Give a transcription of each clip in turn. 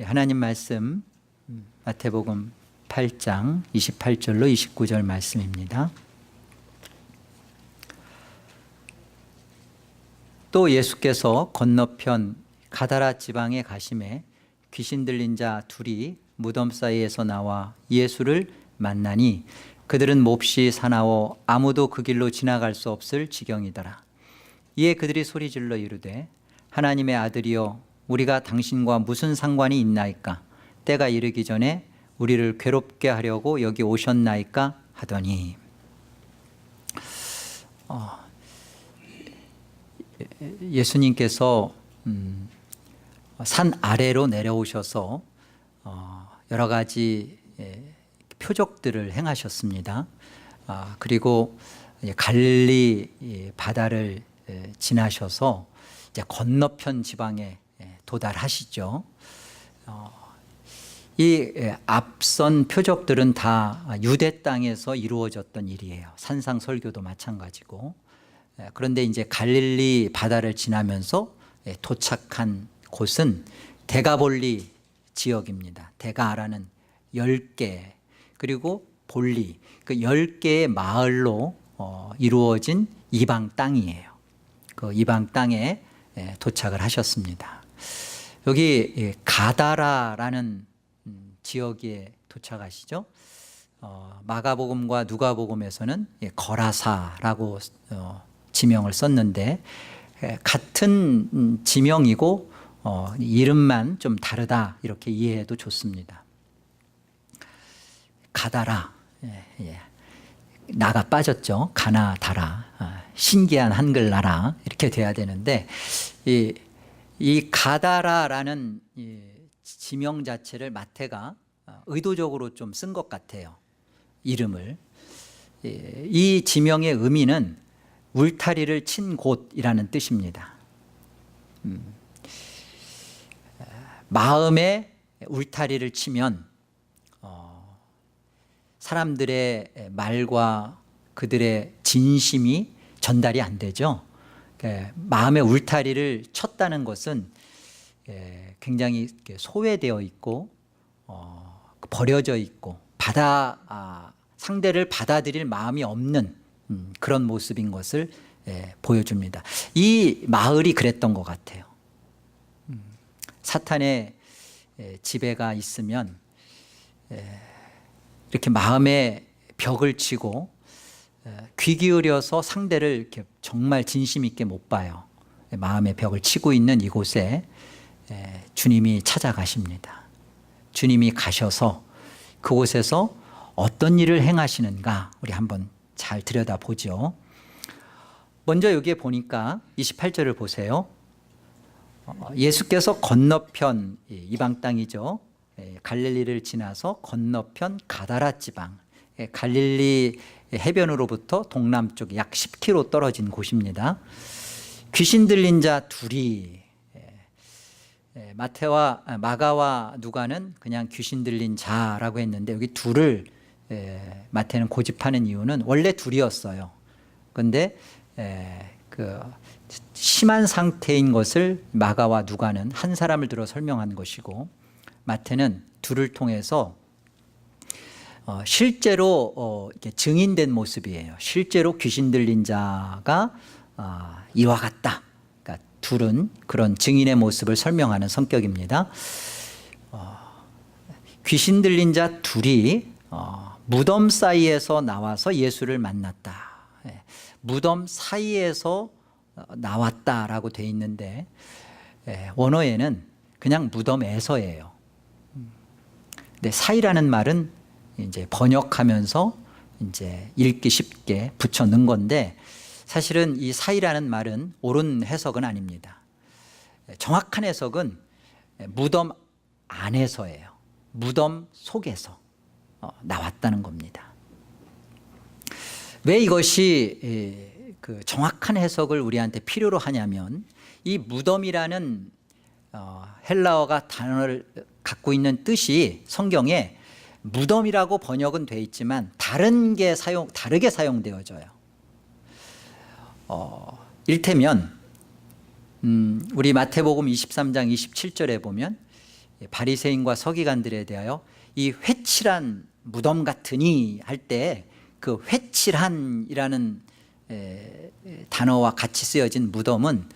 하나님 말씀 마태복음 8장 28절로 29절 말씀입니다. 또 예수께서 건너편 가다라 지방에 가심에 귀신 들린 자 둘이 무덤 사이에서 나와 예수를 만나니 그들은 몹시 사나워 아무도 그 길로 지나갈 수 없을 지경이더라. 이에 그들이 소리질러 이르되 하나님의 아들이여 우리가 당신과 무슨 상관이 있나이까? 때가 이르기 전에 우리를 괴롭게 하려고 여기 오셨나이까? 하더니 예수님께서 산 아래로 내려오셔서 여러 가지 표적들을 행하셨습니다. 그리고 갈릴리 바다를 지나셔서 이제 건너편 지방에 도달하시죠. 이 앞선 표적들은 다 유대 땅에서 이루어졌던 일이에요. 산상 설교도 마찬가지고. 그런데 이제 갈릴리 바다를 지나면서 도착한 곳은 데가볼리 지역입니다. 데가라는 10개 그리고 볼리 그 10개의 마을로 이루어진 이방 땅이에요. 그 이방 땅에 도착을 하셨습니다. 여기 가다라라는 지역에 도착하시죠. 마가복음과 누가복음에서는 거라사라고 지명을 썼는데 같은 지명이고 이름만 좀 다르다 이렇게 이해해도 좋습니다. 가다라, 나가 빠졌죠. 가나다라, 신기한 한글 나라 이렇게 돼야 되는데 이 가다라라는 지명 자체를 마태가 의도적으로 좀 쓴 것 같아요. 이름을. 이 지명의 의미는 울타리를 친 곳이라는 뜻입니다. 마음에 울타리를 치면 사람들의 말과 그들의 진심이 전달이 안 되죠. 마음의 울타리를 쳤다는 것은 굉장히 소외되어 있고 버려져 있고 상대를 받아들일 마음이 없는 그런 모습인 것을 보여줍니다. 이 마을이 그랬던 것 같아요. 사탄의 지배가 있으면 이렇게 마음에 벽을 치고 귀 기울여서 상대를 이렇게 정말 진심 있게 못 봐요. 마음의 벽을 치고 있는 이곳에 주님이 찾아가십니다. 주님이 가셔서 그곳에서 어떤 일을 행하시는가 우리 한번 잘 들여다보죠. 먼저 여기에 보니까 28절을 보세요. 예수께서 건너편 이방 땅이죠. 갈릴리를 지나서 건너편 가다라 지방, 갈릴리 해변으로부터 동남쪽 약 10km 떨어진 곳입니다. 귀신 들린 자 둘이, 마가와 누가는 그냥 귀신 들린 자라고 했는데 여기 둘을 마태는 고집하는 이유는 원래 둘이었어요. 그런데 그 심한 상태인 것을 마가와 누가는 한 사람을 들어 설명한 것이고 마태는 둘을 통해서 실제로 이렇게 증인된 모습이에요. 실제로 귀신 들린 자가 이와 같다. 그러니까 둘은 그런 증인의 모습을 설명하는 성격입니다. 귀신 들린 자 둘이 무덤 사이에서 나와서 예수를 만났다. 무덤 사이에서 나왔다라고 돼 있는데 원어에는 그냥 무덤에서예요. 근데 사이라는 말은 이제 번역하면서 이제 읽기 쉽게 붙여 넣은 건데 사실은 이 사이라는 말은 옳은 해석은 아닙니다. 정확한 해석은 무덤 안에서예요. 무덤 속에서 나왔다는 겁니다. 왜 이것이 그 정확한 해석을 우리한테 필요로 하냐면 이 무덤이라는 헬라어가 단어를 갖고 있는 뜻이 성경에 무덤이라고 번역은 돼 있지만 다르게 사용되어져요. 일테면 우리 마태복음 23장 27절에 보면 바리새인과 서기관들에 대하여 이 회칠한 무덤 같으니 할 때 그 회칠한이라는 단어와 같이 쓰여진 무덤은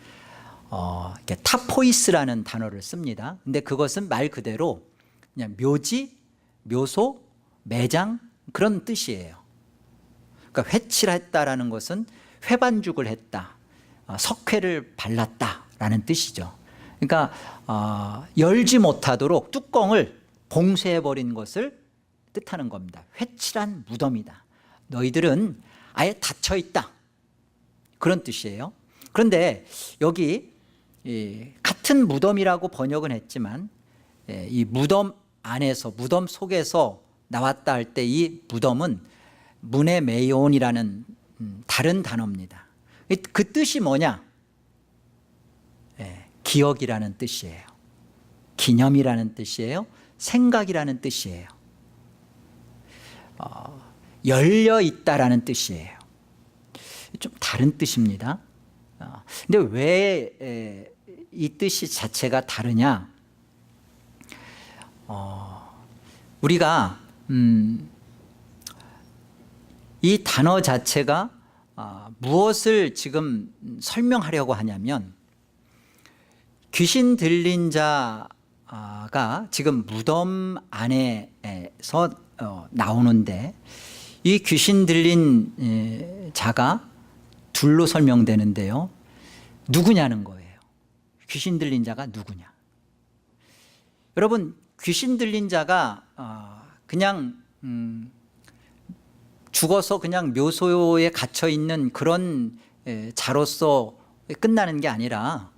타포이스라는 단어를 씁니다. 근데 그것은 말 그대로 그냥 묘지, 묘소, 매장 그런 뜻이에요. 그러니까 회칠했다라는 것은 회반죽을 했다, 석회를 발랐다라는 뜻이죠. 그러니까 열지 못하도록 뚜껑을 봉쇄해버린 것을 뜻하는 겁니다. 회칠한 무덤이다. 너희들은 아예 닫혀있다, 그런 뜻이에요. 그런데 여기 같은 무덤이라고 번역은 했지만 이 무덤 안에서, 무덤 속에서 나왔다 할 때 이 무덤은 무네메온이라는 다른 단어입니다. 그 뜻이 뭐냐? 기억이라는 뜻이에요. 기념이라는 뜻이에요. 생각이라는 뜻이에요. 열려 있다라는 뜻이에요. 좀 다른 뜻입니다. 근데 왜 이 뜻이 자체가 다르냐? 우리가 이 단어 자체가 무엇을 지금 설명하려고 하냐면, 귀신 들린 자가 지금 무덤 안에서 나오는데 이 귀신 들린 자가 둘로 설명되는데요. 누구냐는 거예요. 귀신 들린 자가 누구냐? 여러분, 귀신 들린 자가 그냥 죽어서 그냥 묘소에 갇혀 있는 그런 자로서 끝나는 게 아니라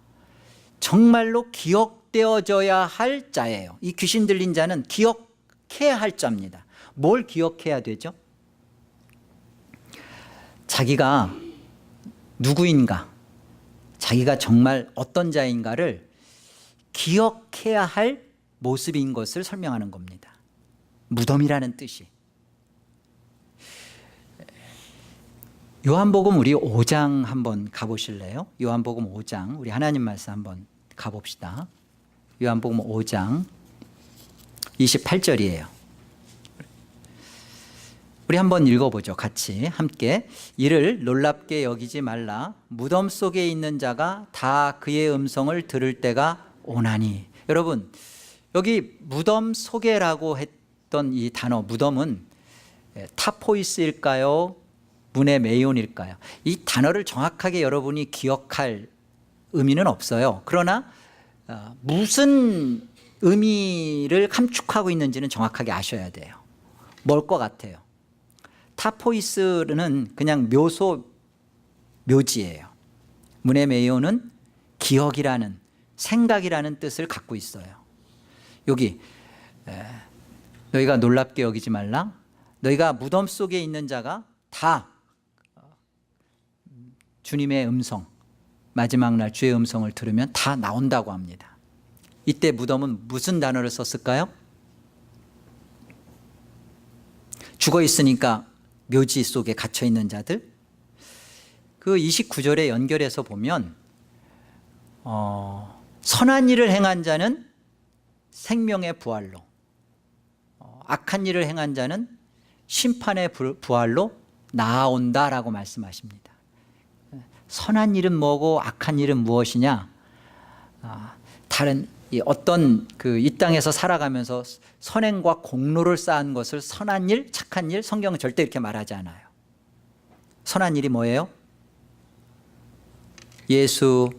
정말로 기억되어져야 할 자예요. 이 귀신 들린 자는 기억해야 할 자입니다. 뭘 기억해야 되죠? 자기가 누구인가, 자기가 정말 어떤 자인가를 기억해야 할 모습인 것을 설명하는 겁니다. 무덤이라는 뜻이. 요한복음 우리 5장 한번 가보실래요? 요한복음 5장, 우리 하나님 말씀 한번 가봅시다. 요한복음 5장 28절이에요. 우리 한번 읽어보죠. 같이 함께. 이를 놀랍게 여기지 말라. 무덤 속에 있는 자가 다 그의 음성을 들을 때가 오나니. 여러분, 여기 무덤 속에라고 했던 이 단어 무덤은 타포이스일까요? 무네메온일까요? 이 단어를 정확하게 여러분이 기억할 의미는 없어요. 그러나 무슨 의미를 감축하고 있는지는 정확하게 아셔야 돼요. 뭘 것 같아요? 타포이스는 그냥 묘소, 묘지예요. 무네메온은 기억이라는, 생각이라는 뜻을 갖고 있어요. 여기 너희가 놀랍게 여기지 말라. 너희가 무덤 속에 있는 자가 다 주님의 음성, 마지막 날 주의 음성을 들으면 다 나온다고 합니다. 이때 무덤은 무슨 단어를 썼을까요? 죽어 있으니까 묘지 속에 갇혀 있는 자들. 그 29절에 연결해서 보면 선한 일을 행한 자는 생명의 부활로, 악한 일을 행한 자는 심판의 부활로 나아온다라고 말씀하십니다. 선한 일은 뭐고 악한 일은 무엇이냐? 다른 어떤 이 땅에서 살아가면서 선행과 공로를 쌓은 것을 선한 일, 착한 일, 성경은 절대 이렇게 말하지 않아요. 선한 일이 뭐예요? 예수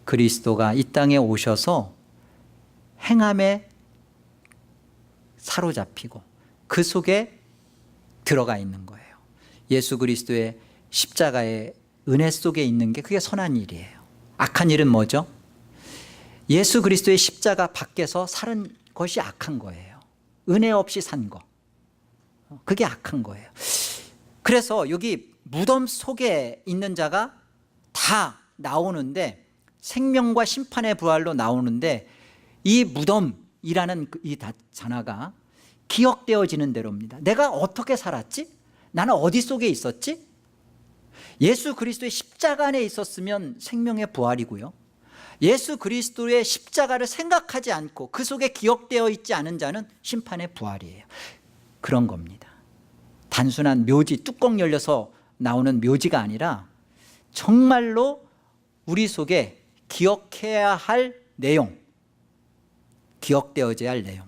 그리스도가 이 땅에 오셔서 행함에 사로잡히고 그 속에 들어가 있는 거예요. 예수 그리스도의 십자가의 은혜 속에 있는 게 그게 선한 일이에요. 악한 일은 뭐죠? 예수 그리스도의 십자가 밖에서 사는 것이 악한 거예요. 은혜 없이 산 거, 그게 악한 거예요. 그래서 여기 무덤 속에 있는 자가 다 나오는데, 생명과 심판의 부활로 나오는데, 이 무덤이라는 이 단어가 기억되어지는 대로입니다. 내가 어떻게 살았지? 나는 어디 속에 있었지? 예수 그리스도의 십자가 안에 있었으면 생명의 부활이고요. 예수 그리스도의 십자가를 생각하지 않고 그 속에 기억되어 있지 않은 자는 심판의 부활이에요. 그런 겁니다. 단순한 묘지, 뚜껑 열려서 나오는 묘지가 아니라 정말로 우리 속에 기억해야 할 내용, 기억되어져야 할 내용.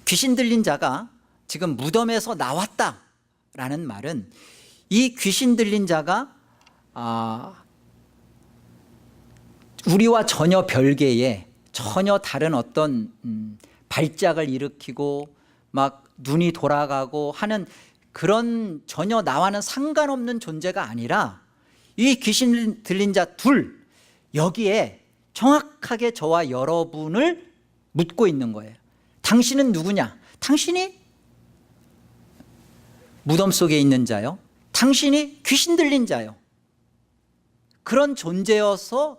귀신 들린 자가 지금 무덤에서 나왔다라는 말은 이 귀신 들린 자가 우리와 전혀 별개의, 전혀 다른 어떤 발작을 일으키고 막 눈이 돌아가고 하는 그런 전혀 나와는 상관없는 존재가 아니라 이 귀신 들린 자 둘, 여기에 정확하게 저와 여러분을 묻고 있는 거예요. 당신은 누구냐? 당신이 무덤 속에 있는 자요, 당신이 귀신 들린 자요. 그런 존재로서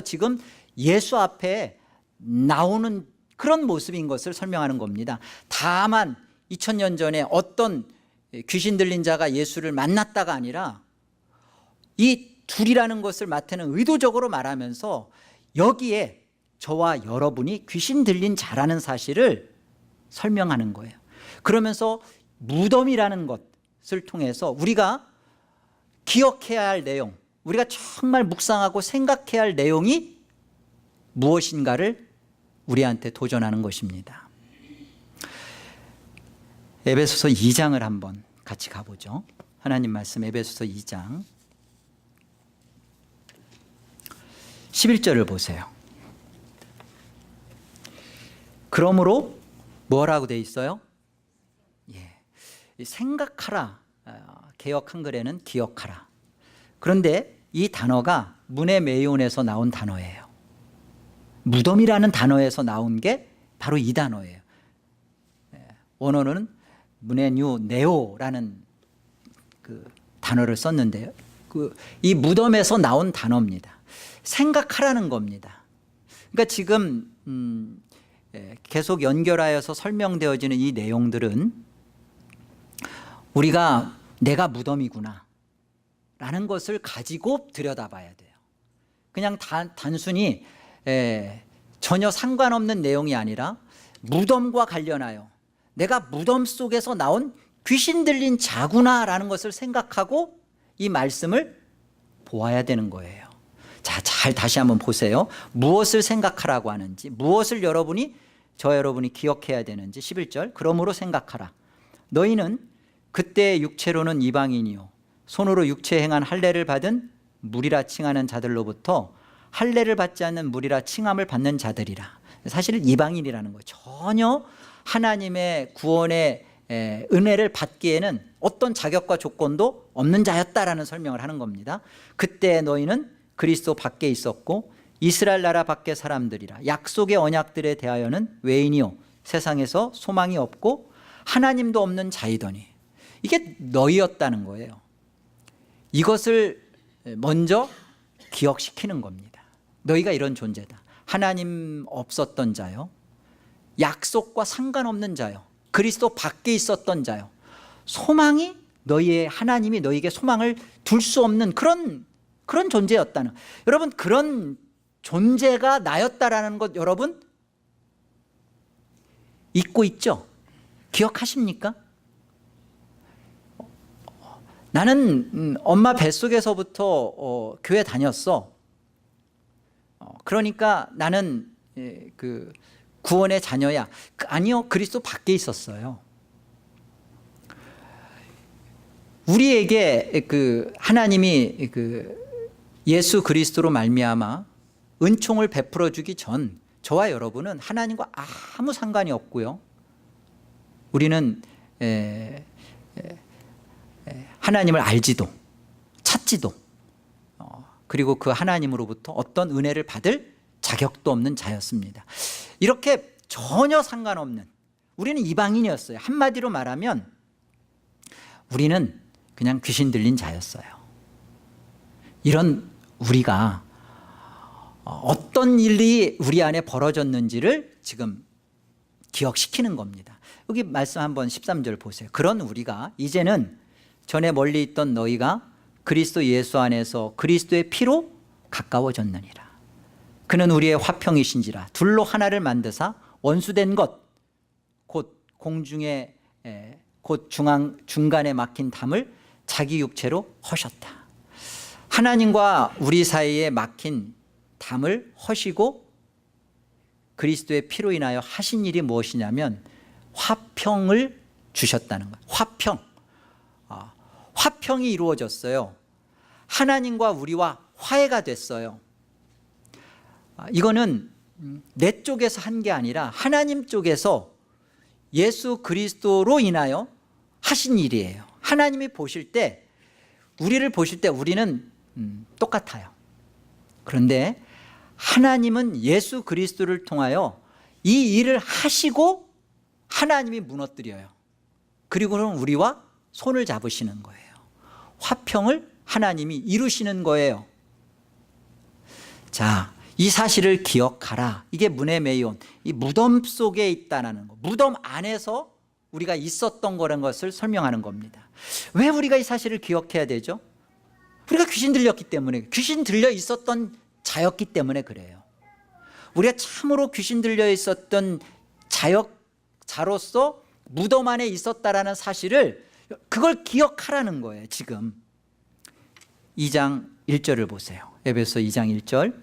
지금 예수 앞에 나오는 그런 모습인 것을 설명하는 겁니다. 다만 2000년 전에 어떤 귀신 들린 자가 예수를 만났다가 아니라 이 둘이라는 것을 마태는 의도적으로 말하면서 여기에 저와 여러분이 귀신 들린 자라는 사실을 설명하는 거예요. 그러면서 무덤이라는 것을 통해서 우리가 기억해야 할 내용, 우리가 정말 묵상하고 생각해야 할 내용이 무엇인가를 우리한테 도전하는 것입니다. 에베소서 2장을 한번 같이 가보죠. 하나님 말씀 에베소서 2장 11절을 보세요. 그러므로 뭐라고 돼 있어요? 생각하라. 개역 한글에는 기억하라. 그런데 이 단어가 문해메이온에서 나온 단어예요. 무덤이라는 단어에서 나온 게 바로 이 단어예요. 원어는 문해뉴 네오라는 그 단어를 썼는데요. 이 무덤에서 나온 단어입니다. 생각하라는 겁니다. 그러니까 지금 계속 연결하여서 설명되어지는 이 내용들은 우리가 내가 무덤이구나 라는 것을 가지고 들여다봐야 돼요. 그냥 단순히 전혀 상관없는 내용이 아니라 무덤과 관련하여 내가 무덤 속에서 나온 귀신 들린 자구나라는 것을 생각하고 이 말씀을 보아야 되는 거예요. 자, 잘 다시 한번 보세요. 무엇을 생각하라고 하는지, 무엇을 저 여러분이 기억해야 되는지. 11절, 그러므로 생각하라. 너희는 그때 육체로는 이방인이요 손으로 육체 행한 할례를 받은 무리라 칭하는 자들로부터 할례를 받지 않는 무리라 칭함을 받는 자들이라. 사실 이방인이라는 거예요. 전혀 하나님의 구원의 은혜를 받기에는 어떤 자격과 조건도 없는 자였다라는 설명을 하는 겁니다. 그때 너희는 그리스도 밖에 있었고 이스라엘 나라 밖의 사람들이라. 약속의 언약들에 대하여는 외인이요 세상에서 소망이 없고 하나님도 없는 자이더니. 이게 너희였다는 거예요. 이것을 먼저 기억시키는 겁니다. 너희가 이런 존재다. 하나님 없었던 자요, 약속과 상관없는 자요, 그리스도 밖에 있었던 자요, 소망이 하나님이 너희에게 소망을 둘 수 없는 그런 존재였다는. 여러분, 그런 존재가 나였다라는 것 여러분 잊고 있죠? 기억하십니까? 나는 엄마 뱃속에서부터 교회 다녔어. 그러니까 나는 그 구원의 자녀야. 아니요, 그리스도 밖에 있었어요. 우리에게 하나님이 예수 그리스도로 말미암아 은총을 베풀어 주기 전 저와 여러분은 하나님과 아무 상관이 없고요. 우리는 하나님을 알지도 찾지도 그리고 그 하나님으로부터 어떤 은혜를 받을 자격도 없는 자였습니다. 이렇게 전혀 상관없는, 우리는 이방인이었어요. 한마디로 말하면 우리는 그냥 귀신 들린 자였어요. 이런 우리가 어떤 일이 우리 안에 벌어졌는지를 지금 기억시키는 겁니다. 여기 말씀 한번 13절 보세요. 그런 우리가 이제는 전에 멀리 있던 너희가 그리스도 예수 안에서 그리스도의 피로 가까워졌느니라. 그는 우리의 화평이신지라. 둘로 하나를 만드사 원수된 것 곧 공중에 곧 중간에 막힌 담을 자기 육체로 허셨다. 하나님과 우리 사이에 막힌 담을 허시고 그리스도의 피로 인하여 하신 일이 무엇이냐면 화평을 주셨다는 거예요. 화평. 화평이 이루어졌어요. 하나님과 우리와 화해가 됐어요. 이거는 내 쪽에서 한 게 아니라 하나님 쪽에서 예수 그리스도로 인하여 하신 일이에요. 하나님이 보실 때, 우리를 보실 때 우리는 똑같아요. 그런데 하나님은 예수 그리스도를 통하여 이 일을 하시고 하나님이 무너뜨려요. 그리고는 우리와 손을 잡으시는 거예요. 화평을 하나님이 이루시는 거예요. 자, 이 사실을 기억하라. 이게 문에메이온, 이 무덤 속에 있다는 거, 무덤 안에서 우리가 있었던 거라는 것을 설명하는 겁니다. 왜 우리가 이 사실을 기억해야 되죠? 우리가 귀신 들렸기 때문에, 귀신 들려 있었던 자였기 때문에 그래요. 우리가 참으로 귀신 들려 있었던 자로서 무덤 안에 있었다라는 사실을, 그걸 기억하라는 거예요. 지금 2장 1절을 보세요. 에베소 2장 1절.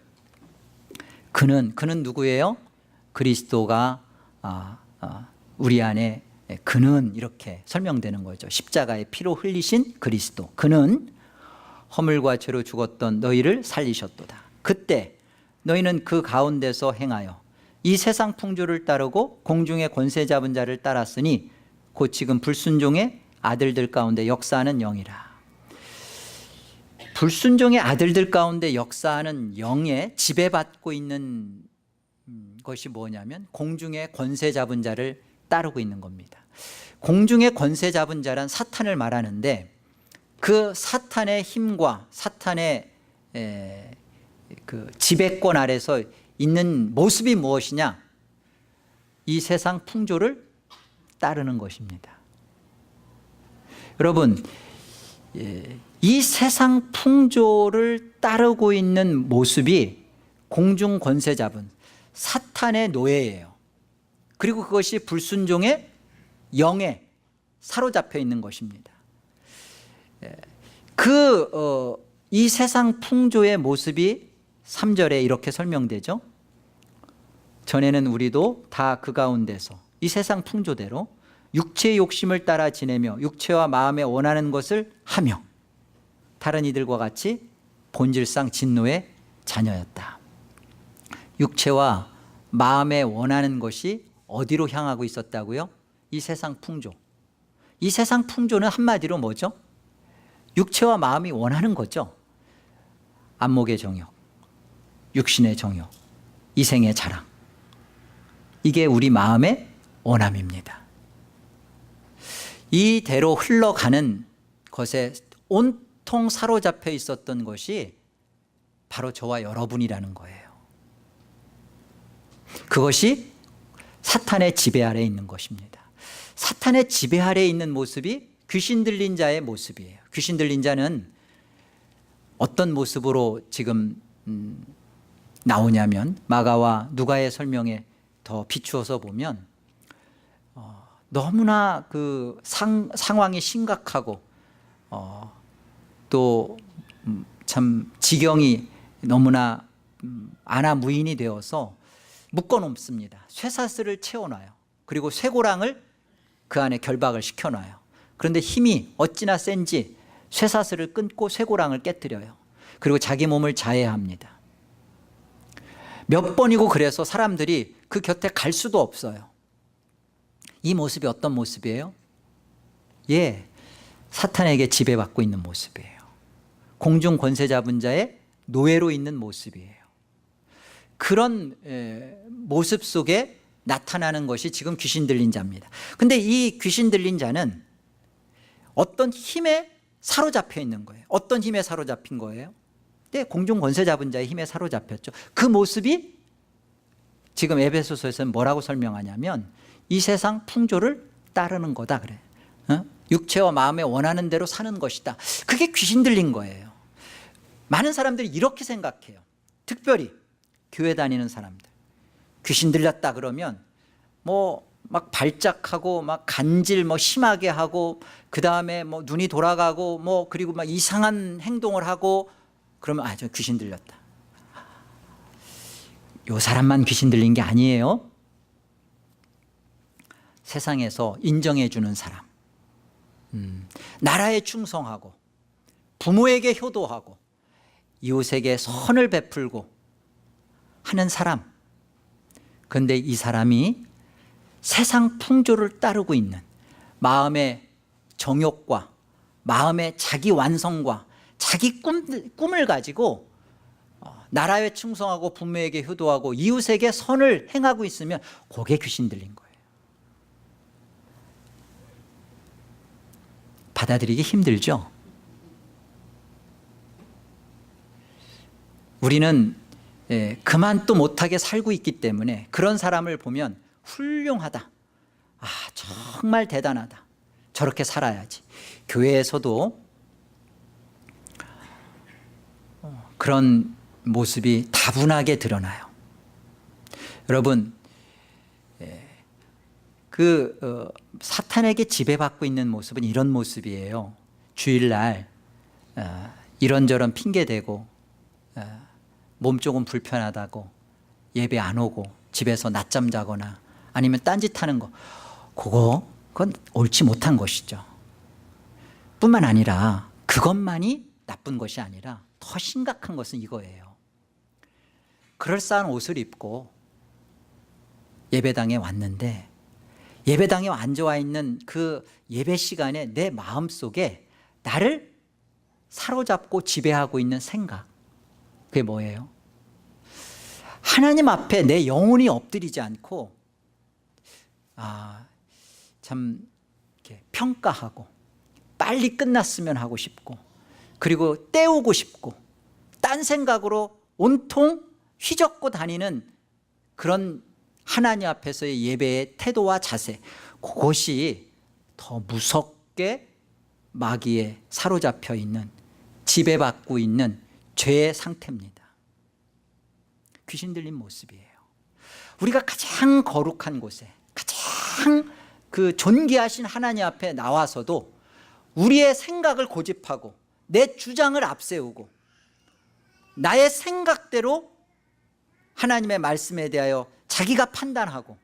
그는 누구예요? 그리스도가 우리 안에, 그는 이렇게 설명되는 거죠. 십자가의 피로 흘리신 그리스도. 그는 허물과 죄로 죽었던 너희를 살리셨도다. 그때 너희는 그 가운데서 행하여 이 세상 풍조를 따르고 공중의 권세 잡은 자를 따랐으니 곧 지금 불순종의 아들들 가운데 역사하는 영이라. 불순종의 아들들 가운데 역사하는 영에 지배받고 있는 것이 뭐냐면 공중의 권세 잡은 자를 따르고 있는 겁니다. 공중의 권세 잡은 자란 사탄을 말하는데, 그 사탄의 힘과 사탄의 그 지배권 아래서 있는 모습이 무엇이냐? 이 세상 풍조를 따르는 것입니다. 여러분, 이 세상 풍조를 따르고 있는 모습이 공중 권세 잡은 사탄의 노예예요. 그리고 그것이 불순종의 영에 사로잡혀 있는 것입니다. 이 세상 풍조의 모습이 3절에 이렇게 설명되죠. 전에는 우리도 다 그 가운데서 이 세상 풍조대로 육체의 욕심을 따라 지내며 육체와 마음에 원하는 것을 하며 다른 이들과 같이 본질상 진노의 자녀였다. 육체와 마음에 원하는 것이 어디로 향하고 있었다고요? 이 세상 풍조. 이 세상 풍조는 한마디로 뭐죠? 육체와 마음이 원하는 거죠. 안목의 정욕, 육신의 정욕, 이생의 자랑. 이게 우리 마음의 원함입니다. 이대로 흘러가는 것에 온통 사로잡혀 있었던 것이 바로 저와 여러분이라는 거예요. 그것이 사탄의 지배 아래에 있는 것입니다. 사탄의 지배 아래에 있는 모습이 귀신 들린 자의 모습이에요. 귀신 들린 자는 어떤 모습으로 지금 나오냐면, 마가와 누가의 설명에 더 비추어서 보면 너무나 그 상황이 심각하고 또 참 지경이 너무나 안하무인이 되어서 묶어놓습니다. 쇠사슬을 채워놔요. 그리고 쇠고랑을 그 안에 결박을 시켜놔요. 그런데 힘이 어찌나 센지 쇠사슬을 끊고 쇠고랑을 깨뜨려요. 그리고 자기 몸을 자해합니다. 몇 번이고 그래서 사람들이 그 곁에 갈 수도 없어요. 이 모습이 어떤 모습이에요? 사탄에게 지배받고 있는 모습이에요. 공중 권세 잡은 자의 노예로 있는 모습이에요. 그런 모습 속에 나타나는 것이 지금 귀신 들린 자입니다. 근데 이 귀신 들린 자는 어떤 힘에 사로잡혀 있는 거예요. 어떤 힘에 사로잡힌 거예요? 공중 권세 잡은 자의 힘에 사로잡혔죠. 그 모습이 지금 에베소서에서는 뭐라고 설명하냐면 이 세상 풍조를 따르는 거다 그래. 육체와 마음에 원하는 대로 사는 것이다. 그게 귀신 들린 거예요. 많은 사람들이 이렇게 생각해요. 특별히 교회 다니는 사람들, 귀신 들렸다 그러면 뭐 막 발작하고 막 간질 뭐 심하게 하고, 그 다음에 뭐 눈이 돌아가고 뭐 그리고 막 이상한 행동을 하고, 그러면 저 귀신 들렸다. 요 사람만 귀신 들린 게 아니에요. 세상에서 인정해 주는 사람, 나라에 충성하고 부모에게 효도하고 이웃에게 선을 베풀고 하는 사람, 그런데 이 사람이 세상 풍조를 따르고 있는 마음의 정욕과 마음의 자기 완성과 자기 꿈을 가지고 나라에 충성하고 부모에게 효도하고 이웃에게 선을 행하고 있으면 그게 귀신 들린 거예요. 받아들이기 힘들죠? 우리는 그만 또 못하게 살고 있기 때문에 그런 사람을 보면 훌륭하다, 정말 대단하다, 저렇게 살아야지. 교회에서도 그런 모습이 다분하게 드러나요. 여러분, 사탄에게 지배받고 있는 모습은 이런 모습이에요. 주일날 이런저런 핑계대고 몸 조금 불편하다고 예배 안 오고 집에서 낮잠 자거나 아니면 딴짓하는 거, 그건 옳지 못한 것이죠. 뿐만 아니라 그것만이 나쁜 것이 아니라 더 심각한 것은 이거예요. 그럴싸한 옷을 입고 예배당에 왔는데 예배당에 앉아와 있는 그 예배 시간에 내 마음속에 나를 사로잡고 지배하고 있는 생각, 그게 뭐예요? 하나님 앞에 내 영혼이 엎드리지 않고 참 이렇게 평가하고 빨리 끝났으면 하고 싶고, 그리고 때우고 싶고 딴 생각으로 온통 휘젓고 다니는 그런 하나님 앞에서의 예배의 태도와 자세, 그것이 더 무섭게 마귀에 사로잡혀 있는, 지배받고 있는 죄의 상태입니다. 귀신 들린 모습이에요. 우리가 가장 거룩한 곳에, 가장 그 존귀하신 하나님 앞에 나와서도 우리의 생각을 고집하고 내 주장을 앞세우고 나의 생각대로 하나님의 말씀에 대하여 자기가 판단하고,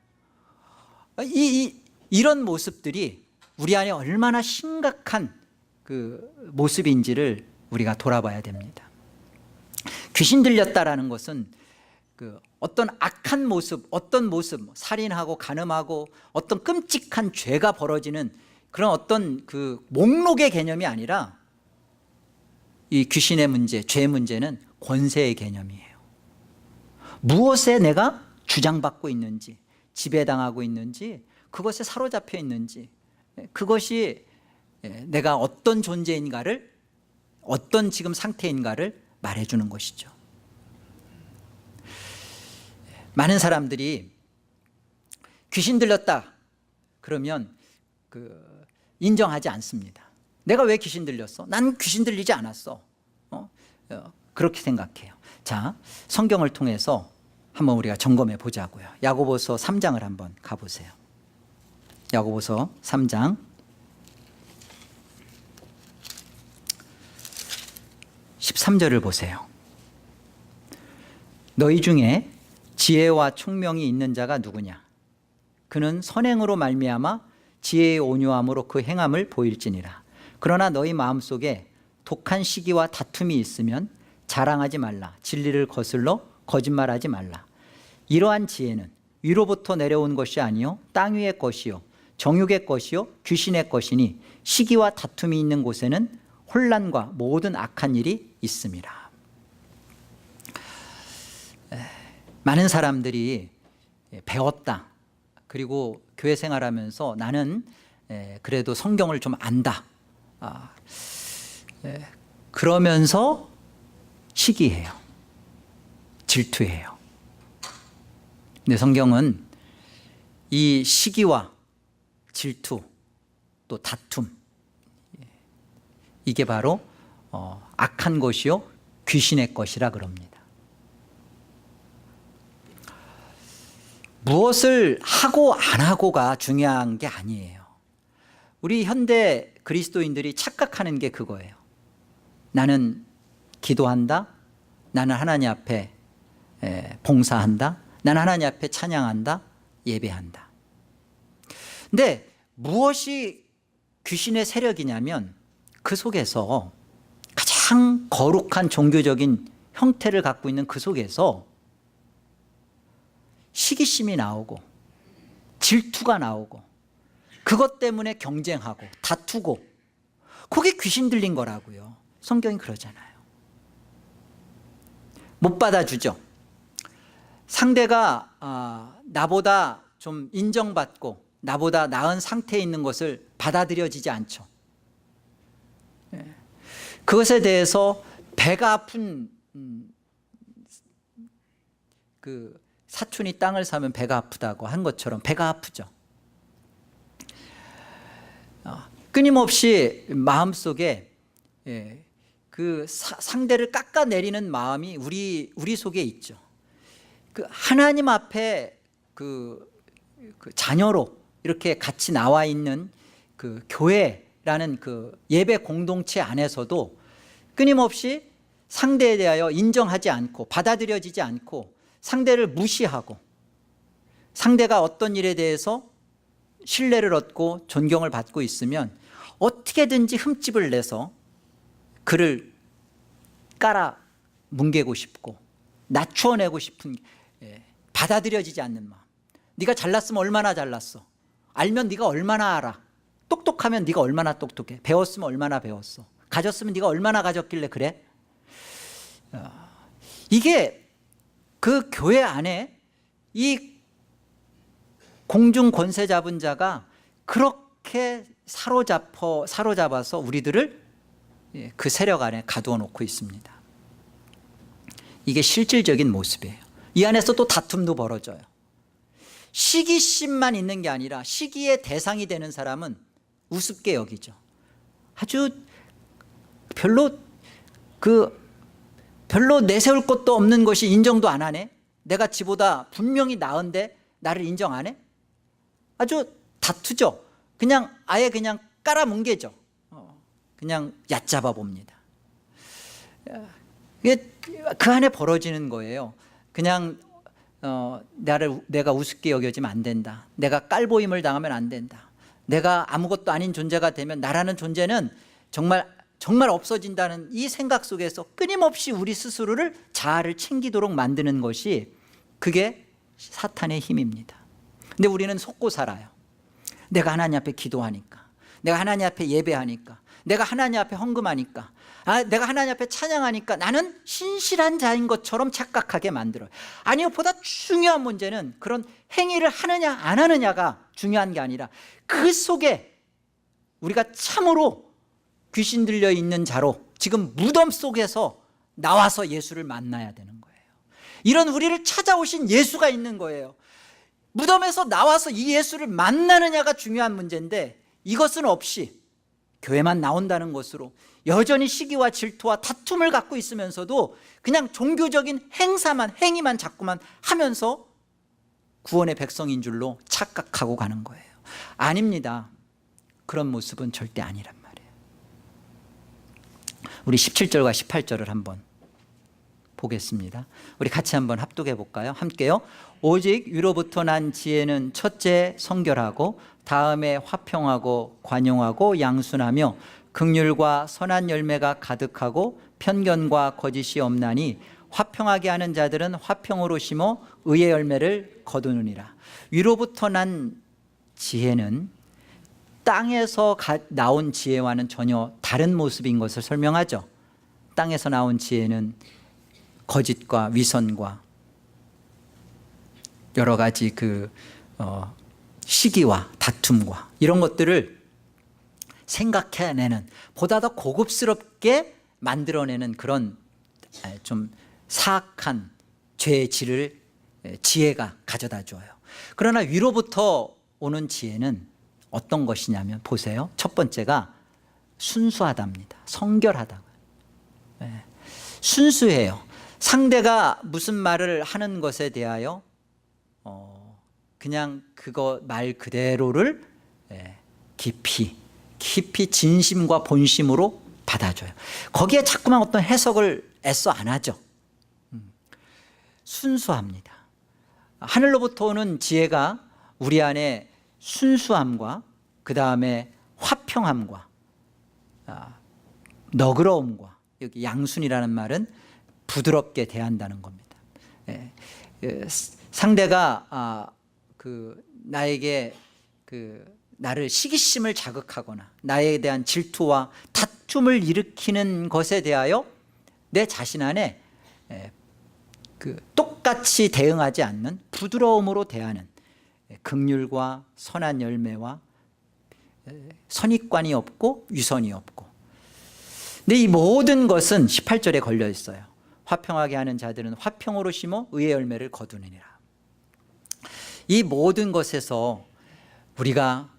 이런 모습들이 우리 안에 얼마나 심각한 그 모습인지를 우리가 돌아봐야 됩니다. 귀신 들렸다라는 것은 어떤 악한 모습, 어떤 모습, 살인하고 간음하고 어떤 끔찍한 죄가 벌어지는 그런 어떤 그 목록의 개념이 아니라, 이 귀신의 문제, 죄의 문제는 권세의 개념이에요. 무엇에 내가 주장받고 있는지, 지배당하고 있는지, 그것에 사로잡혀 있는지, 그것이 내가 어떤 존재인가를, 어떤 지금 상태인가를 말해주는 것이죠. 많은 사람들이 귀신 들렸다 그러면 인정하지 않습니다. 내가 왜 귀신 들렸어? 난 귀신 들리지 않았어. 그렇게 생각해요. 자, 성경을 통해서 한번 우리가 점검해 보자고요. 야고보서 3장을 한번 가보세요. 야고보서 3장 13절을 보세요. 너희 중에 지혜와 총명이 있는 자가 누구냐? 그는 선행으로 말미암아 지혜의 온유함으로 그 행함을 보일지니라. 그러나 너희 마음속에 독한 시기와 다툼이 있으면 자랑하지 말라. 진리를 거슬러 거짓말하지 말라. 이러한 지혜는 위로부터 내려온 것이 아니요 땅 위의 것이요 정욕의 것이요 귀신의 것이니 시기와 다툼이 있는 곳에는 혼란과 모든 악한 일이 있음이라. 많은 사람들이 배웠다, 그리고 교회 생활하면서 나는 그래도 성경을 좀 안다, 그러면서 시기해요, 질투해요. 근데 성경은 이 시기와 질투 또 다툼, 이게 바로 악한 것이요 귀신의 것이라 그럽니다. 무엇을 하고 안 하고가 중요한 게 아니에요. 우리 현대 그리스도인들이 착각하는 게 그거예요. 나는 기도한다. 나는 하나님 앞에 봉사한다. 나는 하나님 앞에 찬양한다. 예배한다. 근데 무엇이 귀신의 세력이냐면 그 속에서 가장 거룩한 종교적인 형태를 갖고 있는 그 속에서 시기심이 나오고 질투가 나오고 그것 때문에 경쟁하고 다투고 그게 귀신 들린 거라고요. 성경이 그러잖아요. 못 받아주죠. 상대가 나보다 좀 인정받고 나보다 나은 상태에 있는 것을 받아들여지지 않죠. 그것에 대해서 배가 아픈 그 사촌이 땅을 사면 배가 아프다고 한 것처럼 배가 아프죠. 끊임없이 마음속에 그 상대를 깎아내리는 마음이 우리 속에 있죠. 그 하나님 앞에 그 자녀로 이렇게 같이 나와 있는 그 교회라는 그 예배 공동체 안에서도 끊임없이 상대에 대하여 인정하지 않고 받아들여지지 않고 상대를 무시하고 상대가 어떤 일에 대해서 신뢰를 얻고 존경을 받고 있으면 어떻게든지 흠집을 내서 그를 깔아 뭉개고 싶고 낮추어내고 싶은 받아들여지지 않는 마음. 네가 잘났으면 얼마나 잘났어. 알면 네가 얼마나 알아. 똑똑하면 네가 얼마나 똑똑해. 배웠으면 얼마나 배웠어. 가졌으면 네가 얼마나 가졌길래 그래. 이게 그 교회 안에 이 공중 권세 잡은 자가 그렇게 사로잡아서 우리들을 그 세력 안에 가두어 놓고 있습니다. 이게 실질적인 모습이에요. 이 안에서 또 다툼도 벌어져요. 시기심만 있는 게 아니라 시기의 대상이 되는 사람은 우습게 여기죠. 아주 별로 내세울 것도 없는 것이 인정도 안 하네. 내가 지보다 분명히 나은데 나를 인정 안 해? 아주 다투죠. 아예 그냥 깔아뭉개죠. 그냥 얕잡아 봅니다. 이게 그 안에 벌어지는 거예요. 그냥 내가 우습게 여겨지면 안 된다. 내가 깔보임을 당하면 안 된다. 내가 아무것도 아닌 존재가 되면 나라는 존재는 정말 없어진다는 이 생각 속에서 끊임없이 우리 스스로를 자아를 챙기도록 만드는 것이 그게 사탄의 힘입니다. 근데 우리는 속고 살아요. 내가 하나님 앞에 기도하니까, 내가 하나님 앞에 예배하니까, 내가 하나님 앞에 헌금하니까, 내가 하나님 앞에 찬양하니까 나는 신실한 자인 것처럼 착각하게 만들어요. 아니요, 보다 중요한 문제는 그런 행위를 하느냐 안 하느냐가 중요한 게 아니라 그 속에 우리가 참으로 귀신 들려 있는 자로 지금 무덤 속에서 나와서 예수를 만나야 되는 거예요. 이런 우리를 찾아오신 예수가 있는 거예요. 무덤에서 나와서 이 예수를 만나느냐가 중요한 문제인데 이것은 없이 교회만 나온다는 것으로 여전히 시기와 질투와 다툼을 갖고 있으면서도 그냥 종교적인 행위만 자꾸만 하면서 구원의 백성인 줄로 착각하고 가는 거예요. 아닙니다. 그런 모습은 절대 아니란 말이에요. 우리 17절과 18절을 한번 보겠습니다. 우리 같이 한번 합독해 볼까요? 함께요. 오직 위로부터 난 지혜는 첫째 성결하고 다음에 화평하고 관용하고 양순하며 긍휼과 선한 열매가 가득하고 편견과 거짓이 없나니 화평하게 하는 자들은 화평으로 심어 의의 열매를 거두느니라. 위로부터 난 지혜는 땅에서 나온 지혜와는 전혀 다른 모습인 것을 설명하죠. 땅에서 나온 지혜는 거짓과 위선과 여러 가지 시기와 다툼과 이런 것들을 생각해내는, 보다 더 고급스럽게 만들어내는 그런 좀 사악한 죄의 질을 지혜가 가져다 줘요. 그러나 위로부터 오는 지혜는 어떤 것이냐면 보세요. 첫 번째가 순수하답니다. 성결하다고요. 순수해요. 상대가 무슨 말을 하는 것에 대하여 그냥 그거 말 그대로를 깊이 진심과 본심으로 받아줘요. 거기에 자꾸만 어떤 해석을 애써 안 하죠. 순수합니다. 하늘로부터 오는 지혜가 우리 안에 순수함과 그 다음에 화평함과 너그러움과, 여기 양순이라는 말은 부드럽게 대한다는 겁니다. 상대가 나에게 나를 시기심을 자극하거나 나에 대한 질투와 다툼을 일으키는 것에 대하여 내 자신 안에 똑같이 대응하지 않는 부드러움으로 대하는 긍휼과 선한 열매와 선입관이 없고 위선이 없고. 근데 이 모든 것은 18절에 걸려 있어요. 화평하게 하는 자들은 화평으로 심어 의의 열매를 거두느니라. 이 모든 것에서 우리가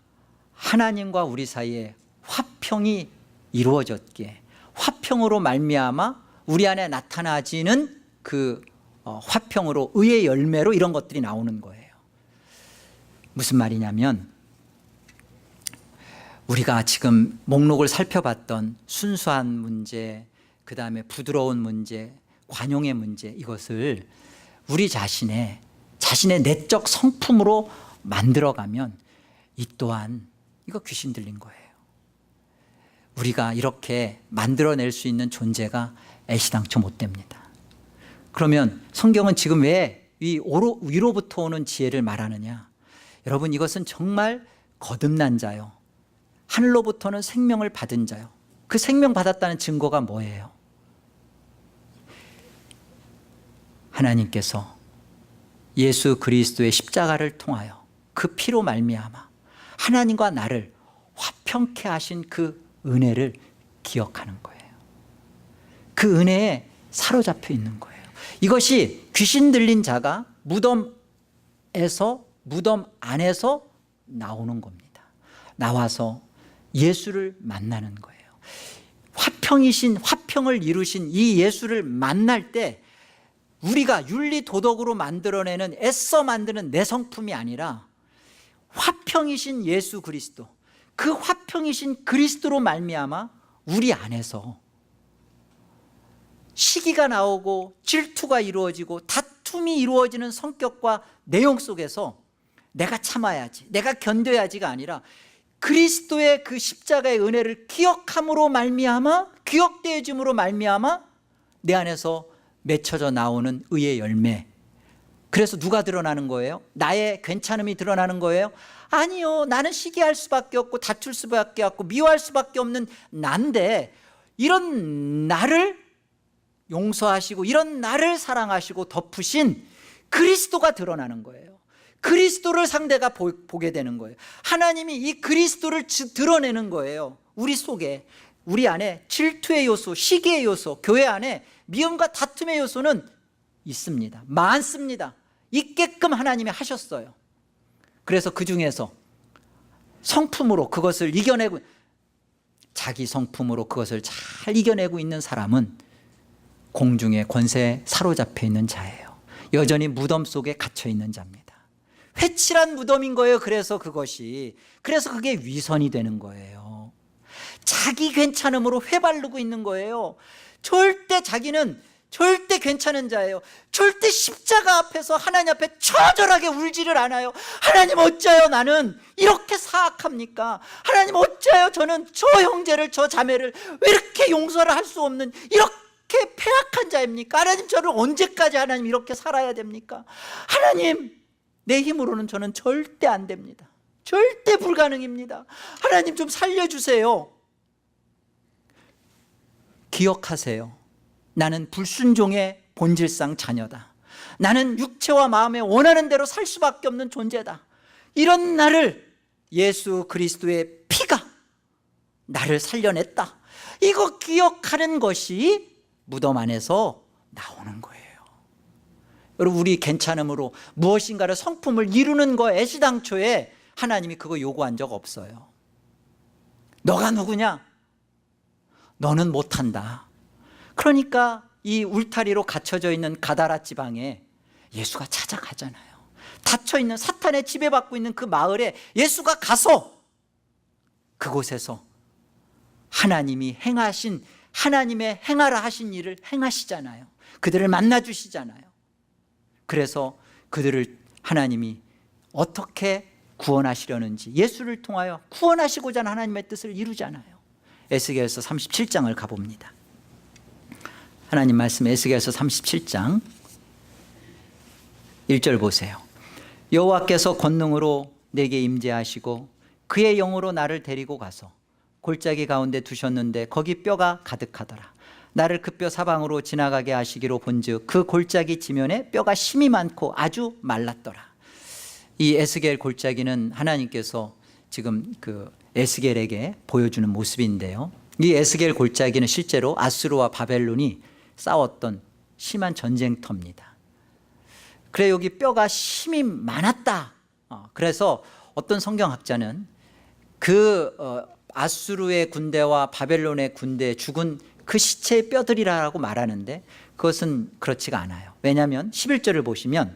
하나님과 우리 사이에 화평이 이루어졌기에 화평으로 말미암아 우리 안에 나타나지는 그 화평으로 의의 열매로 이런 것들이 나오는 거예요. 무슨 말이냐면 우리가 지금 목록을 살펴봤던 순수한 문제, 그 다음에 부드러운 문제, 관용의 문제, 이것을 우리 자신의 내적 성품으로 만들어가면 이 또한 이거 귀신 들린 거예요. 우리가 이렇게 만들어낼 수 있는 존재가 애시당초 못 됩니다. 그러면 성경은 지금 왜 이 위로부터 오는 지혜를 말하느냐? 여러분, 이것은 정말 거듭난 자요, 하늘로부터는 생명을 받은 자요. 그 생명 받았다는 증거가 뭐예요? 하나님께서 예수 그리스도의 십자가를 통하여 그 피로 말미암아 하나님과 나를 화평케 하신 그 은혜를 기억하는 거예요. 그 은혜에 사로잡혀 있는 거예요. 이것이 귀신 들린 자가 무덤 안에서 나오는 겁니다. 나와서 예수를 만나는 거예요. 화평을 이루신 이 예수를 만날 때 우리가 윤리 도덕으로 만들어내는, 애써 만드는 내 성품이 아니라 화평이신 예수 그리스도, 그 화평이신 그리스도로 말미암아 우리 안에서 시기가 나오고 질투가 이루어지고 다툼이 이루어지는 성격과 내용 속에서 내가 참아야지, 내가 견뎌야지가 아니라 그리스도의 그 십자가의 은혜를 기억함으로 말미암아, 기억되어짐으로 말미암아 내 안에서 맺혀져 나오는 의의 열매. 그래서 누가 드러나는 거예요? 나의 괜찮음이 드러나는 거예요? 아니요, 나는 시기할 수밖에 없고 다툴 수밖에 없고 미워할 수밖에 없는 난데, 이런 나를 용서하시고 이런 나를 사랑하시고 덮으신 그리스도가 드러나는 거예요. 그리스도를 상대가 보게 되는 거예요. 하나님이 이 그리스도를 드러내는 거예요. 우리 속에, 우리 안에 질투의 요소, 시기의 요소, 교회 안에 미움과 다툼의 요소는 있습니다. 많습니다. 있게끔 하나님이 하셨어요. 그래서 그 중에서 성품으로 그것을 이겨내고, 자기 성품으로 그것을 잘 이겨내고 있는 사람은 공중의 권세에 사로잡혀 있는 자예요. 여전히 무덤 속에 갇혀 있는 자입니다. 회칠한 무덤인 거예요. 그래서 그게 위선이 되는 거예요. 자기 괜찮음으로 회바르고 있는 거예요. 자기는 절대 괜찮은 자예요. 절대 십자가 앞에서 하나님 앞에 처절하게 울지를 않아요. 하나님, 어찌하여 나는 이렇게 사악합니까? 하나님, 어찌하여 저는 저 형제를, 저 자매를 왜 이렇게 용서를 할 수 없는 이렇게 패악한 자입니까? 하나님, 저를 언제까지 하나님 이렇게 살아야 됩니까? 하나님, 내 힘으로는 저는 절대 안 됩니다. 절대 불가능입니다. 하나님, 좀 살려주세요. 기억하세요. 나는 불순종의 본질상 자녀다. 나는 육체와 마음에 원하는 대로 살 수밖에 없는 존재다. 이런 나를 예수 그리스도의 피가 나를 살려냈다. 이거 기억하는 것이 무덤 안에서 나오는 거예요. 여러분, 우리 괜찮음으로 무엇인가를 성품을 이루는 거 애시당초에 하나님이 그거 요구한 적 없어요. 너가 누구냐? 너는 못한다. 그러니까 이 울타리로 갇혀져 있는 가다라 지방에 예수가 찾아가잖아요. 닫혀있는, 사탄의 지배받고 있는 그 마을에 예수가 가서 그곳에서 하나님이 행하신, 하나님의 행하라 하신 일을 행하시잖아요. 그들을 만나 주시잖아요. 그래서 그들을 하나님이 어떻게 구원하시려는지, 예수를 통하여 구원하시고자 하는 하나님의 뜻을 이루잖아요. 에스겔서 37장을 가봅니다. 하나님 말씀, 에스겔서 37장 1절 보세요. 여호와께서 권능으로 내게 임재하시고 그의 영으로 나를 데리고 가서 골짜기 가운데 두셨는데 거기 뼈가 가득하더라. 나를 그 뼈 사방으로 지나가게 하시기로 본즉 그 골짜기 지면에 뼈가 심이 많고 아주 말랐더라. 이 에스겔 골짜기는 하나님께서 지금 그 에스겔에게 보여주는 모습인데요, 이 에스겔 골짜기는 실제로 아수르와 바벨론이 싸웠던 심한 전쟁터입니다. 그래, 여기 뼈가 심이 많았다. 그래서 어떤 성경학자는 그 아수르의 군대와 바벨론의 군대에 죽은 그 시체의 뼈들이라고 말하는데 그것은 그렇지가 않아요. 왜냐하면 11절을 보시면